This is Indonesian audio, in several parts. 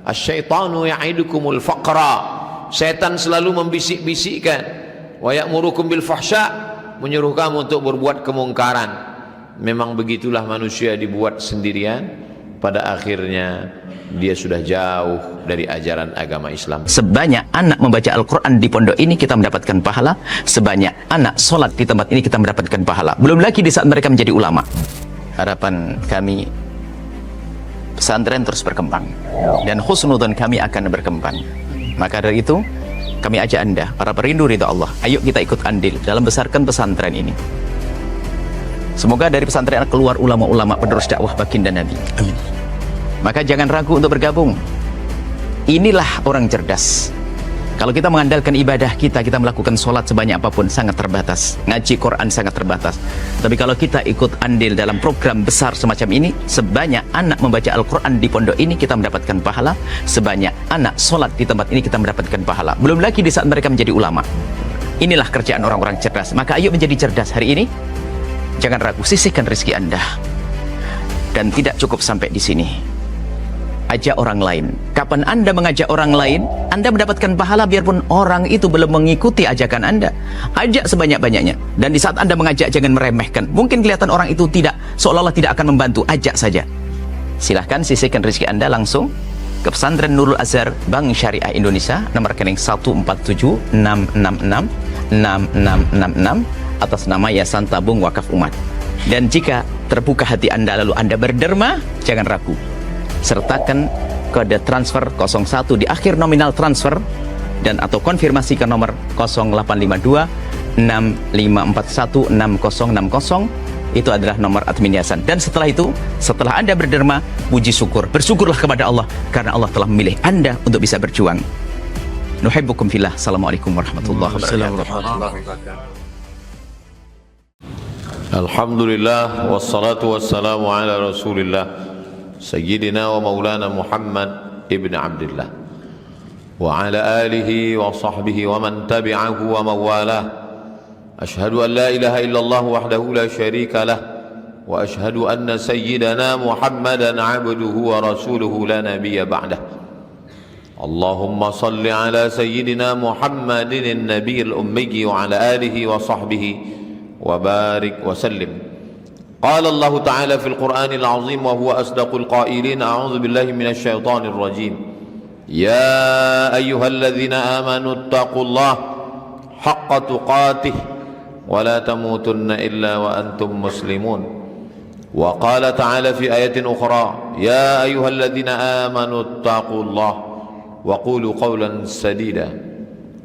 Asyaitanu ya'idukumul faqra. Setan selalu membisik-bisikkan. Wa ya'murukum bil fahsya, menyuruh kamu untuk berbuat kemungkaran. Memang begitulah manusia dibuat sendirian, pada akhirnya dia sudah jauh dari ajaran agama Islam. Sebanyak anak membaca Al-Quran di pondok ini kita mendapatkan pahala, sebanyak anak sholat di tempat ini kita mendapatkan pahala. Belum lagi di saat mereka menjadi ulama. Harapan kami, pesantren terus berkembang, dan husnudzon kami akan berkembang. Maka dari itu kami ajak Anda, para perindu ridha Allah, ayo kita ikut andil dalam besarkan pesantren ini. Semoga dari pesantren keluar ulama-ulama penerus dakwah baginda Nabi. Amin. Maka jangan ragu untuk bergabung. Inilah orang cerdas. Kalau kita mengandalkan ibadah kita melakukan sholat sebanyak apapun sangat terbatas, ngaji Quran sangat terbatas. Tapi kalau kita ikut andil dalam program besar semacam ini, sebanyak anak membaca Al-Quran di pondok ini kita mendapatkan pahala, sebanyak anak sholat di tempat ini kita mendapatkan pahala. Belum lagi di saat mereka menjadi ulama. Inilah kerjaan orang-orang cerdas. Maka ayo menjadi cerdas hari ini. Jangan ragu, sisihkan rezeki Anda. Dan tidak cukup sampai di sini. Ajak orang lain. Kapan Anda mengajak orang lain, Anda mendapatkan pahala biarpun orang itu belum mengikuti ajakan Anda. Ajak sebanyak-banyaknya. Dan di saat Anda mengajak, jangan meremehkan. Mungkin kelihatan orang itu tidak, seolah-olah tidak akan membantu. Ajak saja. Silahkan sisihkan rezeki Anda langsung ke Pesantren Nurul Azhar Bank Syariah Indonesia, nomor rekening 147-666-6666 atas nama Yayasan Tabung Wakaf Umat. Dan jika terbuka hati Anda lalu Anda berderma, jangan ragu, sertakan kode transfer 01 di akhir nominal transfer dan atau konfirmasi ke nomor 0852 6541 6060. Itu adalah nomor admin yayasan. Dan setelah itu, setelah Anda berderma, puji syukur, bersyukurlah kepada Allah karena Allah telah memilih Anda untuk bisa berjuang. Nuhibbukum fillah. Assalamualaikum warahmatullahi wabarakatuh. Alhamdulillah wassalatu wassalamu ala Rasulillah Sayyidina wa maulana Muhammad ibn Abdullah wa ala alihi wa sahbihi wa man tabi'ahu wa mawalah. Ashhadu an la ilaha illallah wahdahu la syarika lah wa ashhadu anna sayyidana Muhammadan abduhu wa rasuluhu la nabiyya ba'dah. Allahumma salli ala sayyidina Muhammadin an-nabiyil ummi wa ala alihi wa sahbihi وبارك وسلم. قال الله تعالى في القرآن العظيم وهو أصدق القائلين: أعوذ بالله من الشيطان الرجيم. يا أيها الذين آمنوا اتقوا الله حق تقاته ولا تموتن إلا وأنتم مسلمون. وقال تعالى في آية أخرى: يا أيها الذين آمنوا اتقوا الله وقولوا قولا سديدا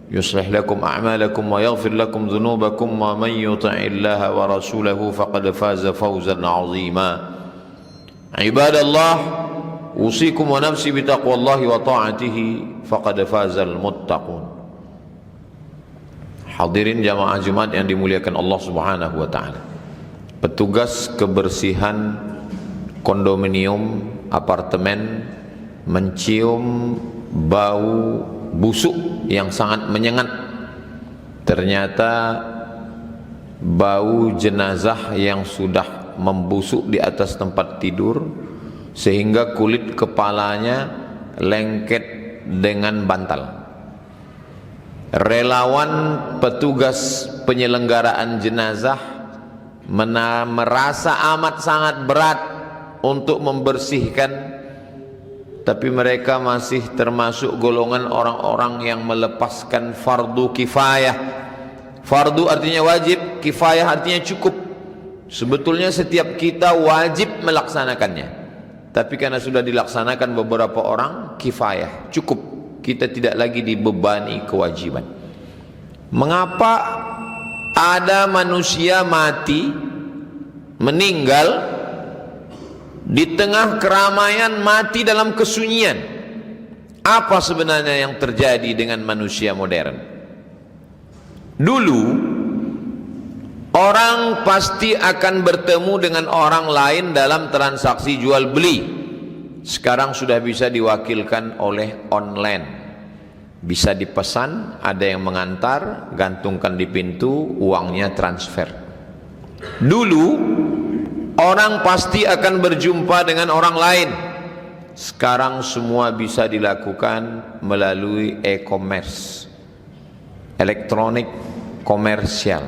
يصلح لكم أعمالكم ويغفر لكم ذنوبكم ومن يطع الله ورسوله فقد فاز فوزا عظيما. عباد الله، أوصيكم ونفسي بتقوى الله وطاعته فقد فاز المتقون. Hadirin jamaah Jumat yang dimuliakan Allah Subhanahu wa taala. Petugas kebersihan kondominium apartemen mencium bau busuk yang sangat menyengat. Ternyata bau jenazah yang sudah membusuk di atas tempat tidur sehingga kulit kepalanya lengket dengan bantal. Relawan petugas penyelenggaraan jenazah merasa amat sangat berat untuk membersihkan, tapi mereka masih termasuk golongan orang-orang yang melepaskan fardu kifayah. Fardu artinya wajib, kifayah artinya cukup. Sebetulnya setiap kita wajib melaksanakannya, tapi karena sudah dilaksanakan beberapa orang, kifayah, cukup. Kita tidak lagi dibebani kewajiban. Mengapa ada manusia mati, meninggal di tengah keramaian, mati dalam kesunyian? Apa sebenarnya yang terjadi dengan manusia modern? Dulu orang pasti akan bertemu dengan orang lain dalam transaksi jual beli. Sekarang sudah bisa diwakilkan oleh online. Bisa dipesan, ada yang mengantar, gantungkan di pintu, uangnya transfer. Dulu orang pasti akan berjumpa dengan orang lain Sekarang semua bisa dilakukan melalui e-commerce, elektronik komersial,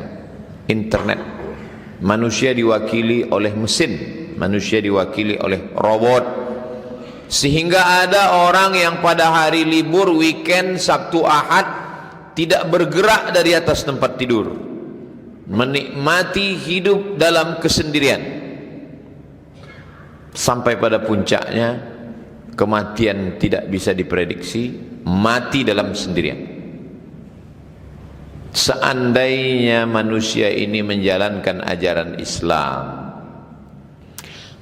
internet. Manusia diwakili oleh mesin, manusia diwakili oleh robot. Sehingga ada orang yang pada hari libur, weekend, Sabtu, Ahad tidak bergerak dari atas tempat tidur, menikmati hidup dalam kesendirian, sampai pada puncaknya kematian tidak bisa diprediksi, mati dalam sendirian. Seandainya manusia ini menjalankan ajaran Islam,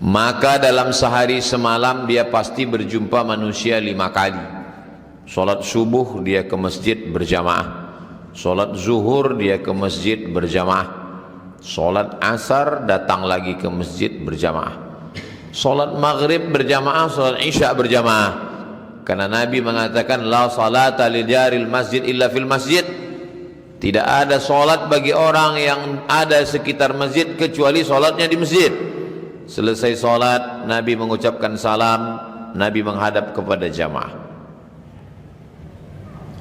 maka dalam sehari semalam dia pasti berjumpa manusia 5 kali. Solat subuh dia ke masjid berjamaah, solat zuhur dia ke masjid berjamaah, solat asar datang lagi ke masjid berjamaah, solat maghrib berjamaah, solat isya berjamaah. Karena Nabi mengatakan la salata li jaril masjid illa fil masjid. Tidak ada solat bagi orang yang ada sekitar masjid kecuali solatnya di masjid. Selesai solat, Nabi mengucapkan salam, Nabi menghadap kepada jamaah.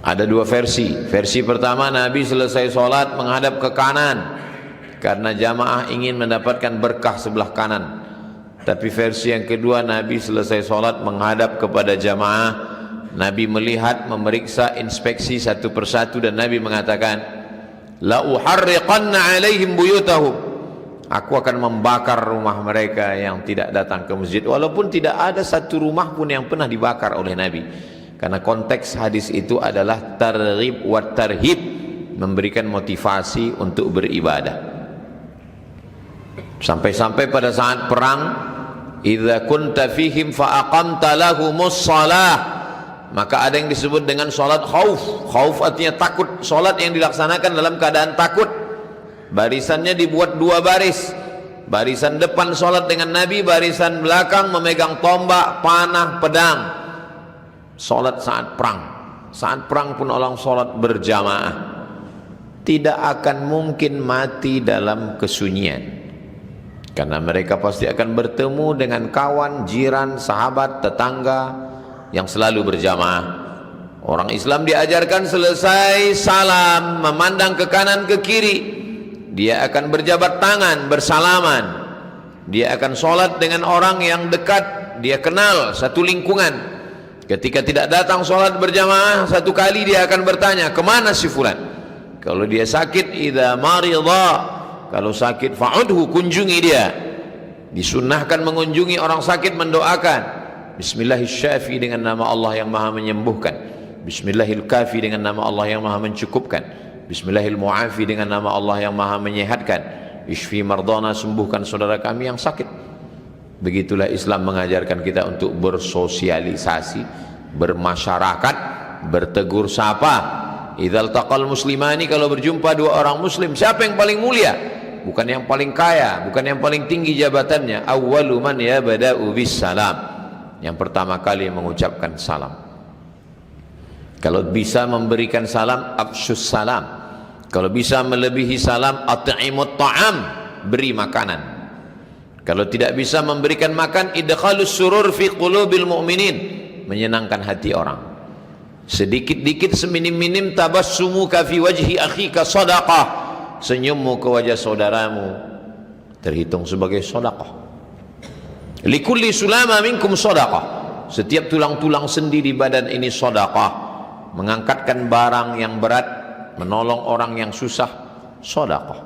Ada 2 versi. Versi pertama, Nabi selesai solat menghadap ke kanan karena jamaah ingin mendapatkan berkah sebelah kanan. Tapi versi yang kedua, Nabi selesai solat menghadap kepada jamaah. Nabi melihat, memeriksa, inspeksi satu persatu, dan Nabi mengatakan, la uharriqanna alaihim buyutahum. Aku akan membakar rumah mereka yang tidak datang ke masjid, walaupun tidak ada satu rumah pun yang pernah dibakar oleh Nabi. Karena konteks hadis itu adalah targhib wa tarhib, memberikan motivasi untuk beribadah. Sampai-sampai pada saat perang, idza kunta fihim fa aqamta lahumus shalah, maka ada yang disebut dengan salat khauf. Khauf artinya takut, salat yang dilaksanakan dalam keadaan takut. Barisannya dibuat 2 baris, barisan depan salat dengan Nabi, barisan belakang memegang tombak, panah, pedang. Salat saat perang. Saat perang pun orang salat berjamaah. Tidak akan mungkin mati dalam kesunyian, karena mereka pasti akan bertemu dengan kawan, jiran, sahabat, tetangga yang selalu berjamaah. Orang Islam diajarkan selesai salam memandang ke kanan ke kiri, dia akan berjabat tangan bersalaman, dia akan sholat dengan orang yang dekat, dia kenal satu lingkungan. Ketika tidak datang sholat berjamaah 1 kali, dia akan bertanya, kemana si fulan? Kalau dia sakit, idza maridha, kalau sakit fa'udhu, kunjungi dia. Disunnahkan mengunjungi orang sakit, mendoakan Bismillahirrahmanirrahim dengan nama Allah yang maha menyembuhkan, Bismillahirrahmanirrahim dengan nama Allah yang maha mencukupkan, Bismillahirrahmanirrahim dengan nama Allah yang maha menyehatkan, Ishfi mardana, sembuhkan saudara kami yang sakit. Begitulah Islam mengajarkan kita untuk bersosialisasi, bermasyarakat, bertegur sapa. Idzal taqal muslimani, kalau berjumpa 2 orang muslim, siapa yang paling mulia? Bukan yang paling kaya, bukan yang paling tinggi jabatannya. Awwalu man yabda'u bis salam, yang pertama kali mengucapkan salam. Kalau bisa memberikan salam, afsyus salam. Kalau bisa melebihi salam, at'imut ta'am, beri makanan. Kalau tidak bisa memberikan makan, idkhalus surur fi qulubil mu'minin, menyenangkan hati orang. Sedikit-dikit, seminim-minim, tabassumuka fi wajhi akhika sadaqah, senyummu ke wajah saudaramu terhitung sebagai sedekah. Likulli sulama minkum sedekah, setiap tulang-tulang sendi di badan ini sedekah. Mengangkatkan barang yang berat, menolong orang yang susah, sedekah.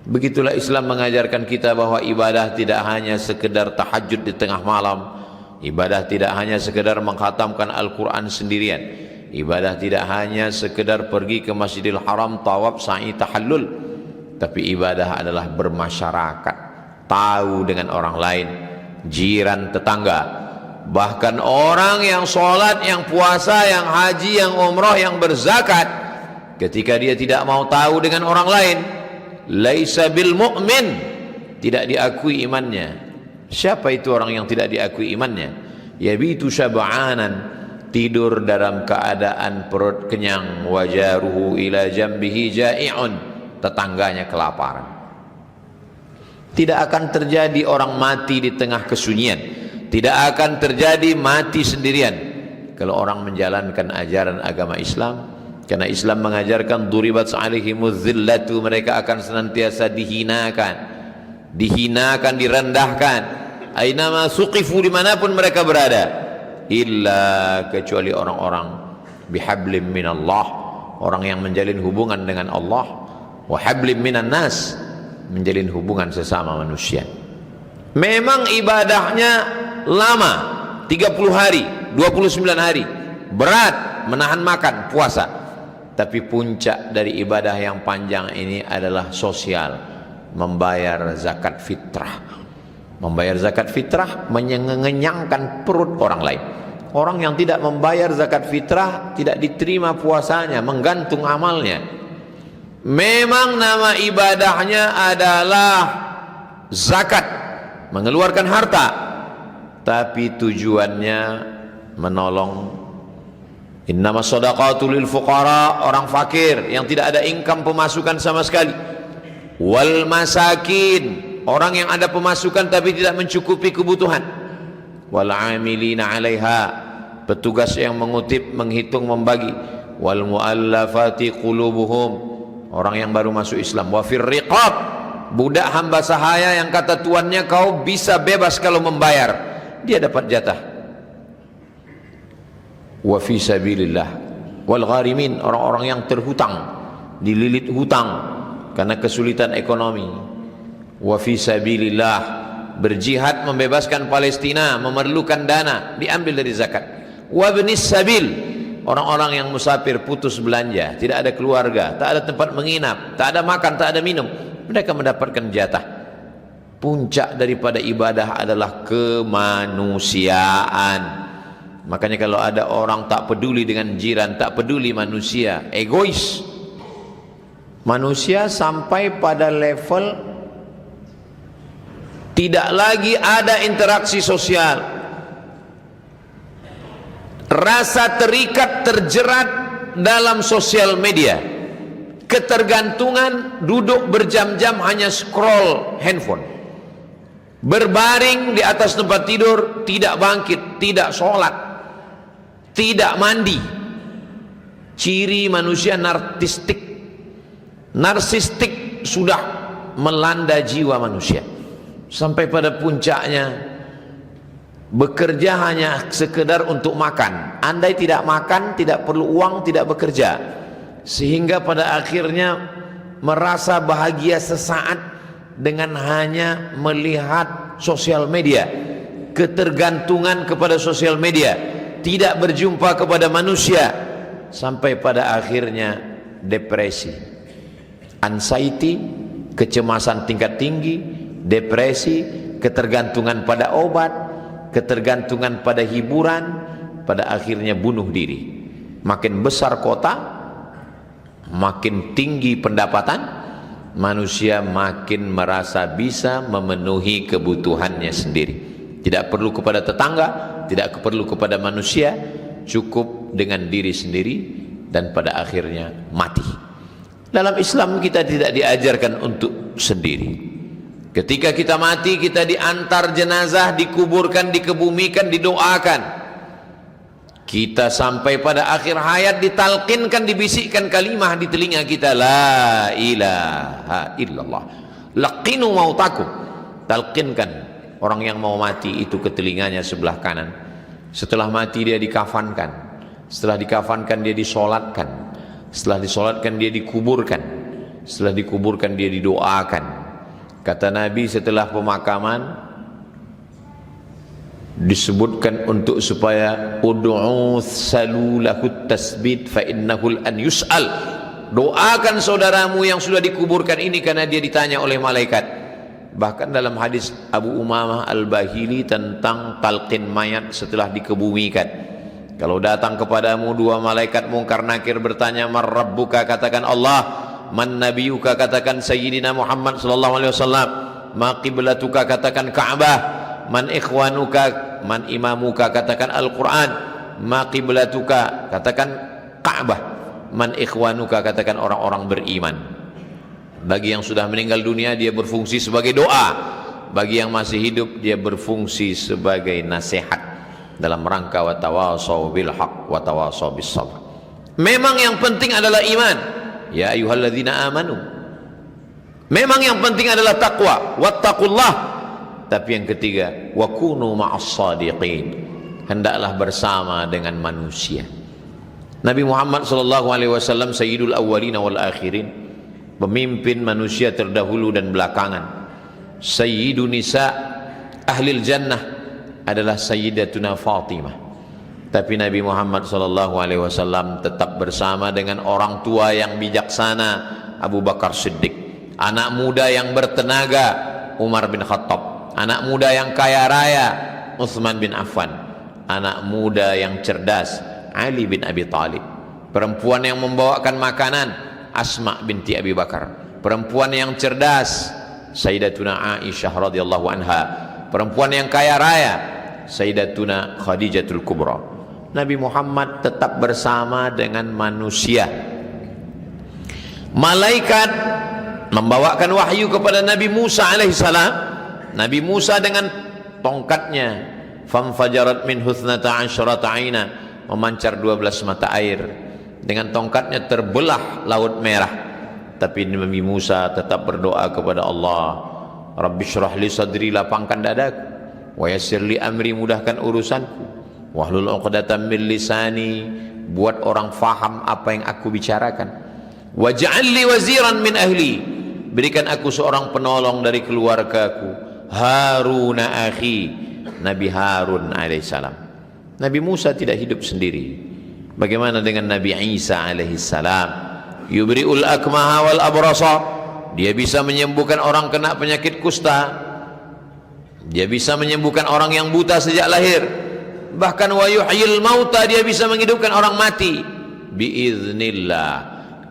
Begitulah Islam mengajarkan kita bahwa ibadah tidak hanya sekedar tahajud di tengah malam, ibadah tidak hanya sekedar mengkhatamkan Al-Quran sendirian, ibadah tidak hanya sekedar pergi ke Masjidil Haram, tawaf, sa'i, tahallul, tapi ibadah adalah bermasyarakat, tahu dengan orang lain, jiran, tetangga, bahkan orang yang sholat, yang puasa, yang haji, yang umrah, yang berzakat, ketika dia tidak mau tahu dengan orang lain, laisa bil mu'min, tidak diakui imannya. Siapa itu orang yang tidak diakui imannya? Yabitu syab'anan, tidur dalam keadaan perut kenyang, wajaruhu ila jambihi ja'i'un, tetangganya kelaparan. Tidak akan terjadi orang mati di tengah kesunyian, Tidak akan terjadi mati sendirian kalau orang menjalankan ajaran agama Islam. Karena Islam mengajarkan duribat alaihimuz zillatu, mereka akan senantiasa dihinakan, direndahkan. Ainama suqifu, dimanapun mereka berada, illa kecuali orang-orang bihablim minallah, orang yang menjalin hubungan dengan Allah, wa hablim minan nas, menjalin hubungan sesama manusia. Memang ibadahnya lama, 30 hari, 29 hari, berat menahan makan, puasa. Tapi puncak dari ibadah yang panjang ini adalah sosial, membayar zakat fitrah. Membayar zakat fitrah mengenyangkan perut orang lain. Orang yang tidak membayar zakat fitrah tidak diterima puasanya, menggantung amalnya. Memang nama ibadahnya adalah zakat, mengeluarkan harta, tapi tujuannya menolong. Innamas shadaqatu lil fuqara, orang fakir yang tidak ada income, pemasukan sama sekali. Wal masakin, orang yang ada pemasukan tapi tidak mencukupi kebutuhan. Wal amilina 'alaiha, petugas yang mengutip, menghitung, membagi. Wal muallafati qulubuhum, orang yang baru masuk Islam. Wa fir riqab, budak hamba sahaya yang kata tuannya kau bisa bebas kalau membayar, dia dapat jatah. Wa fi sabilillah wal gharimin, orang-orang yang terhutang, dililit hutang karena kesulitan ekonomi. Wa fi sabilillah, berjihad membebaskan Palestina, memerlukan dana, diambil dari zakat. Wa ibnis sabil, orang-orang yang musafir, putus belanja, tidak ada keluarga, tak ada tempat menginap, tak ada makan, tak ada minum, mereka mendapatkan jatah. Puncak daripada ibadah adalah kemanusiaan. Makanya kalau ada orang tak peduli dengan jiran, tak peduli manusia, egois. Manusia sampai pada level tidak lagi ada interaksi sosial. Rasa terikat, terjerat dalam sosial media. Ketergantungan, duduk berjam-jam hanya scroll handphone. Berbaring di atas tempat tidur, tidak bangkit, tidak sholat, tidak mandi. Ciri manusia narsistik sudah melanda jiwa manusia. Sampai pada puncaknya bekerja hanya sekedar untuk makan. Andai tidak makan, tidak perlu uang, tidak bekerja. Sehingga pada akhirnya merasa bahagia sesaat dengan hanya melihat sosial media. Ketergantungan kepada sosial media, tidak berjumpa kepada manusia, sampai pada akhirnya depresi, anxiety, kecemasan tingkat tinggi, depresi, ketergantungan pada obat, ketergantungan pada hiburan, pada akhirnya bunuh diri. Makin besar kota, makin tinggi pendapatan, manusia makin merasa bisa memenuhi kebutuhannya sendiri. Tidak perlu kepada tetangga, tidak perlu kepada manusia, cukup dengan diri sendiri, dan pada akhirnya mati. Dalam Islam kita tidak diajarkan untuk sendiri. Ketika kita mati, kita diantar jenazah, dikuburkan, dikebumikan, didoakan. Kita sampai pada akhir hayat ditalqinkan, dibisikkan kalimah di telinga kita, la ilaha illallah. Laqinu mautakum, talqinkan orang yang mau mati itu ke telinganya sebelah kanan. Setelah mati dia dikafankan, setelah dikafankan dia disolatkan, setelah disolatkan dia dikuburkan, setelah dikuburkan dia didoakan. Kata Nabi setelah pemakaman disebutkan untuk supaya ud'u salulahu tasbit fa innahu an yus'al, doakan saudaramu yang sudah dikuburkan ini karena dia ditanya oleh malaikat. Bahkan dalam hadis Abu Umamah Al-Bahili tentang talqin mayat setelah dikebumikan, kalau datang kepadamu dua malaikat mungkar nakir bertanya, man rabbuka, katakan Allah. Man nabiyuka, katakan Sayyidina Muhammad sallallahu alaihi wasallam. Ma qiblatuka, katakan Ka'bah. Man ikhwanuka, man imamuka, katakan Al-Quran. Ma qiblatuka, katakan Ka'bah. Man ikhwanuka, katakan orang-orang beriman. Bagi yang sudah meninggal dunia, dia berfungsi sebagai doa. bagi yang masih hidup dia berfungsi sebagai nasihat dalam rangka wa tawasau bil haq wa tawasau bis sabr. Memang yang penting adalah iman, ya ayyuhalladzina amanu. Memang yang penting adalah takwa, wattaqullah. Tapi yang ketiga, wa kunu ma'as shadiqin, hendaklah bersama dengan manusia. Nabi Muhammad sallallahu alaihi wasallam sayyidul awwalin wal akhirin, pemimpin manusia terdahulu dan belakangan. Sayyidun nisa ahlil jannah adalah Sayyidatuna Fatimah. Tapi Nabi Muhammad sallallahu alaihi wasallam tetap bersama dengan orang tua yang bijaksana, Abu Bakar Siddiq. Anak muda yang bertenaga, Umar bin Khattab. Anak muda yang kaya raya, Utsman bin Affan. Anak muda yang cerdas, Ali bin Abi Thalib. Perempuan yang membawakan makanan, Asma binti Abi Bakar. Perempuan yang cerdas, Sayyidatuna Aisyah radhiyallahu anha. Perempuan yang kaya raya, Sayyidatuna Khadijatul Kubra. Nabi Muhammad tetap bersama dengan manusia. Malaikat membawakan wahyu kepada Nabi Musa alaihissalam. Nabi Musa dengan tongkatnya, famfajarat min husnata asyrata aina, memancar 12 mata air. Dengan tongkatnya terbelah laut merah. Tapi Nabi Musa tetap berdoa kepada Allah, Rabbi syrah li sadri, lapangkan dadaku, wa yassir li amri, mudahkan urusanku, wahlul 'uqdatam min lisani, buat orang faham apa yang aku bicarakan, waj'al li waziran min ahli, berikan aku seorang penolong dari keluargaku, Harun akhi, Nabi Harun alaihissalam. Nabi Musa tidak hidup sendiri. Bagaimana dengan Nabi Isa alaihissalam? Yubri'ul akmaha wal abrasa, dia bisa menyembuhkan orang kena penyakit kusta, dia bisa menyembuhkan orang yang buta sejak lahir, bahkan wa yuhyil mauta, dia bisa menghidupkan orang mati biiznillah,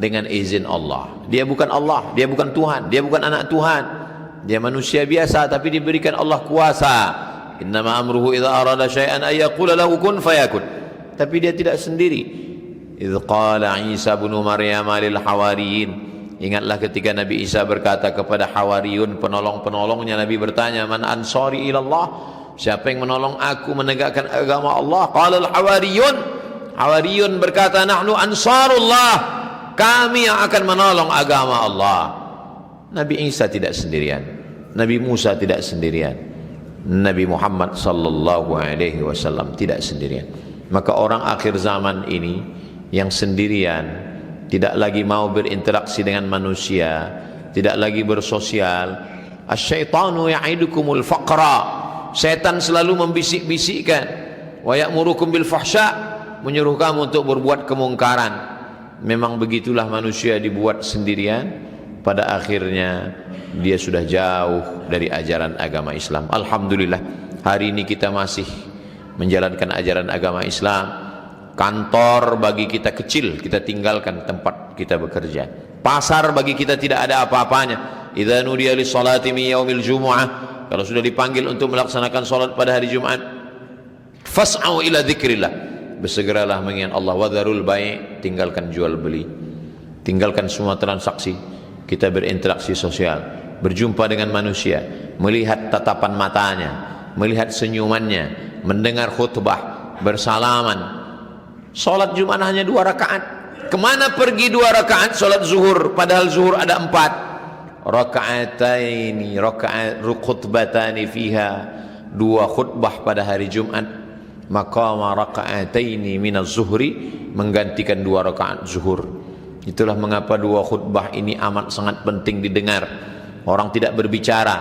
dengan izin Allah. Dia bukan Allah, dia bukan Tuhan, dia bukan anak Tuhan, dia manusia biasa, tapi diberikan Allah kuasa. Innama amruhu idza arada syai'an ay yaqula lahu kun fayakun. Tapi dia tidak sendiri. Idz qala Isa bin Maryam lil hawariyin, ingatlah ketika Nabi Isa berkata kepada hawariyun, penolong-penolongnya. Nabi bertanya, man ansari ilallah, siapa yang menolong aku menegakkan agama Allah? Qala al hawariyun, hawariyun berkata, nahnu ansarullah, kami yang akan menolong agama Allah. Nabi Isa tidak sendirian, Nabi Musa tidak sendirian, Nabi Muhammad sallallahu alaihi wasallam tidak sendirian. Maka orang akhir zaman ini yang sendirian, tidak lagi mau berinteraksi dengan manusia, tidak lagi bersosial. Asyaitanu ya'idukumul faqra, setan selalu membisik-bisikkan, wa ya'murukum bil fahsya, menyuruh kamu untuk berbuat kemungkaran. Memang begitulah manusia dibuat sendirian, pada akhirnya dia sudah jauh dari ajaran agama Islam. Alhamdulillah, hari ini kita masih menjalankan ajaran agama Islam. Kantor bagi kita kecil, kita tinggalkan tempat kita bekerja. Pasar bagi kita tidak ada apa-apanya. Idza nudiya lis salati min yaumil jumu'ah, kalau sudah dipanggil untuk melaksanakan salat pada hari Jumat, fas'au ila dzikrillah, bersegeralah mengingat Allah. Wadharul bai', tinggalkan jual beli, tinggalkan semua transaksi. Kita berinteraksi sosial, berjumpa dengan manusia, melihat tatapan matanya, melihat senyumannya, mendengar khutbah, bersalaman. Salat Jumat hanya 2 rakaat. Kemana pergi 2 rakaat salat zuhur, padahal zuhur ada 4 rakaataini, khutbatani fiha, 2 khutbah pada hari Jumat, maqama rakaataini minaz zuhri, menggantikan 2 rakaat zuhur. Itulah mengapa 2 khutbah ini amat sangat penting didengar. Orang tidak berbicara,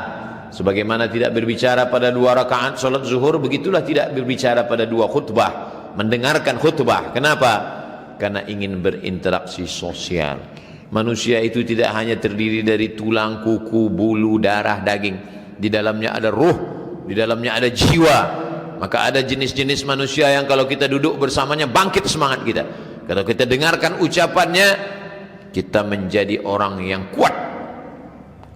sebagaimana tidak berbicara pada 2 rakaat salat zuhur, begitulah tidak berbicara pada 2 khutbah, mendengarkan khutbah. Kenapa? Karena ingin berinteraksi sosial. Manusia itu tidak hanya terdiri dari tulang, kuku, bulu, darah, daging. Di dalamnya ada ruh, di dalamnya ada jiwa. Maka ada jenis-jenis manusia yang kalau kita duduk bersamanya bangkit semangat kita. Kalau kita dengarkan ucapannya, kita menjadi orang yang kuat.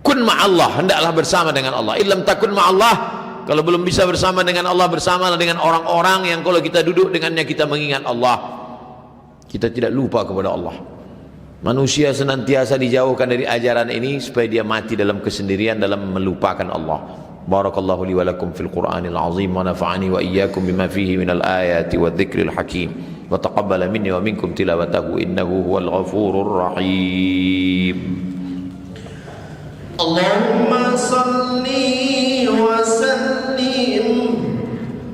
Kun ma'allah, hendaklah bersama dengan Allah. Illam takun ma'allah, kalau belum bisa bersama dengan Allah, bersamalah dengan orang-orang yang kalau kita duduk dengannya kita mengingat Allah. Kita tidak lupa kepada Allah. Manusia senantiasa dijauhkan dari ajaran ini supaya dia mati dalam kesendirian, dalam melupakan Allah. Barakallahu li wa lakum fil Qur'anil azim wa nafa'ani wa iyyakum bima fihi minal ayati wa dzikril hakim wa taqabbala minni wa minkum tilawatahu innahu huwal ghafurur rahim. Allahumma salli wa sallim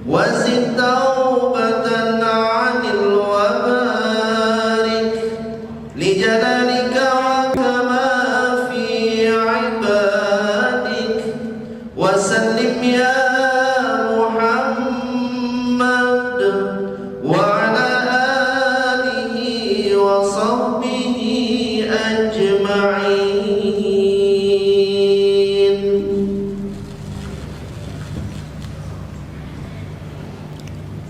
wa zid taubatan 'anil wa barik li jalalika wa kama fi 'ibadik wa sallim ya Muhammad wa ala alihi wa sahbihi ajma'in.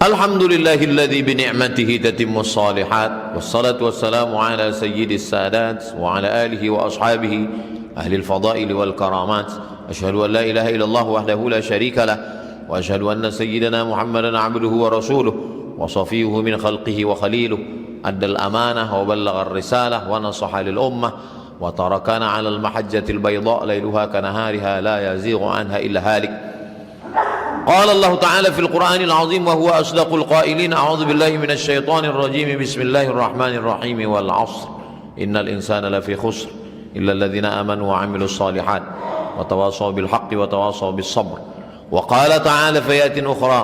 Alhamdulillahilladzi bini'matihi tatimmus shalihat wassalatu wassalamu ala sayyidis sadat wa ala alihi wa ashabihi ahlil fadail wal karamat. Asyhadu an la ilaha illallah wahdahu la syarika lah wa asyhadu anna sayyidana Muhammadan abduhu wa rasuluh wa safiyuhu min khalqihi wa khaliluh addal amanah wa ballagha ar-risalah wa nasaha lil ummah wa tarakana 'ala al-mahajjatil bayda lailuha kanahariha la yazighu anha illa halik. Qala Allah Ta'ala fil Qur'anil Azim wa huwa asdaqul qailin. A'udzu billahi minasy syaithanir rajim. Bismillahirrahmanirrahim. Wal 'ashr innal insana lafi khusr illa alladhina amanu wa 'amilus shalihat wa tawasaw bil haqqi wa tawasaw bis sabr. Wa qala ta'ala fi ayatin ukhra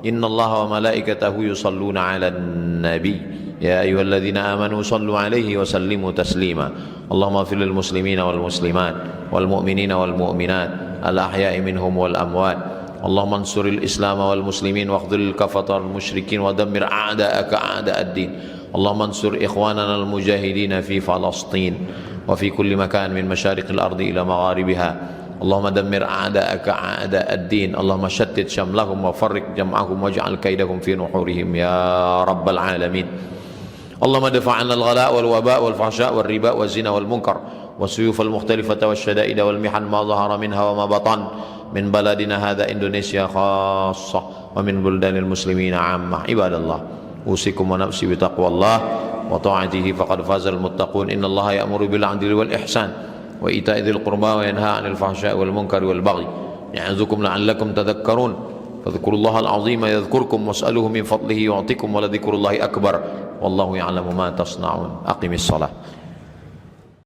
innallaha wa malaikatahu yusalluna 'alan nabi ya ayyuhalladzina amanu sallu 'alaihi wa sallimu taslima. Allahumma ighfir lil muslimina wal muslimat wal mu'minina wal mu'minat al ahya'i minhum wal amwat. Allahumma ansuril Islam wal muslimin waqdhil kafatar musyrikin wa dammir a'da'aka a'da'ad din. Allahumma ansur ikhwanana al mujahidin fi Falastin wa fi kulli makan min masyariqil ardi ila magharibiha. Allahumma dammir a'da'aka a'da'ad din. Allahumma shattit shamlahum wa farriq jam'ahum waj'al kaidahum fi nuhurihim ya rabbal alamin. Allahumma dafa'na al-ghala wal waba wal fahsya wal riba wal zina wal munkar was-suyuf al-mukhtalifata wash-shada'id wal mihan ma dhahara minha wa ma batan min baladina hadha Indonesia khassah wa min buldanil muslimina 'ammah. Ibadallah, usikum wa nafsi bi taqwallah wa ta'atihi faqad fazal muttaqun. Innallaha ya'muru bil 'adli wal ihsan wa ita'i dzil qurba wa yanha 'anil fahsya'i wal munkari wal baghi ya'idzukum la'allakum tadhakkarun. Fadhkurullahal 'azima yadhkurkum was'aluhu min fadlihi yu'tikum wa la dzikrullahi akbar wallahu ya'lamu ma tasna'un. Aqimis shalah.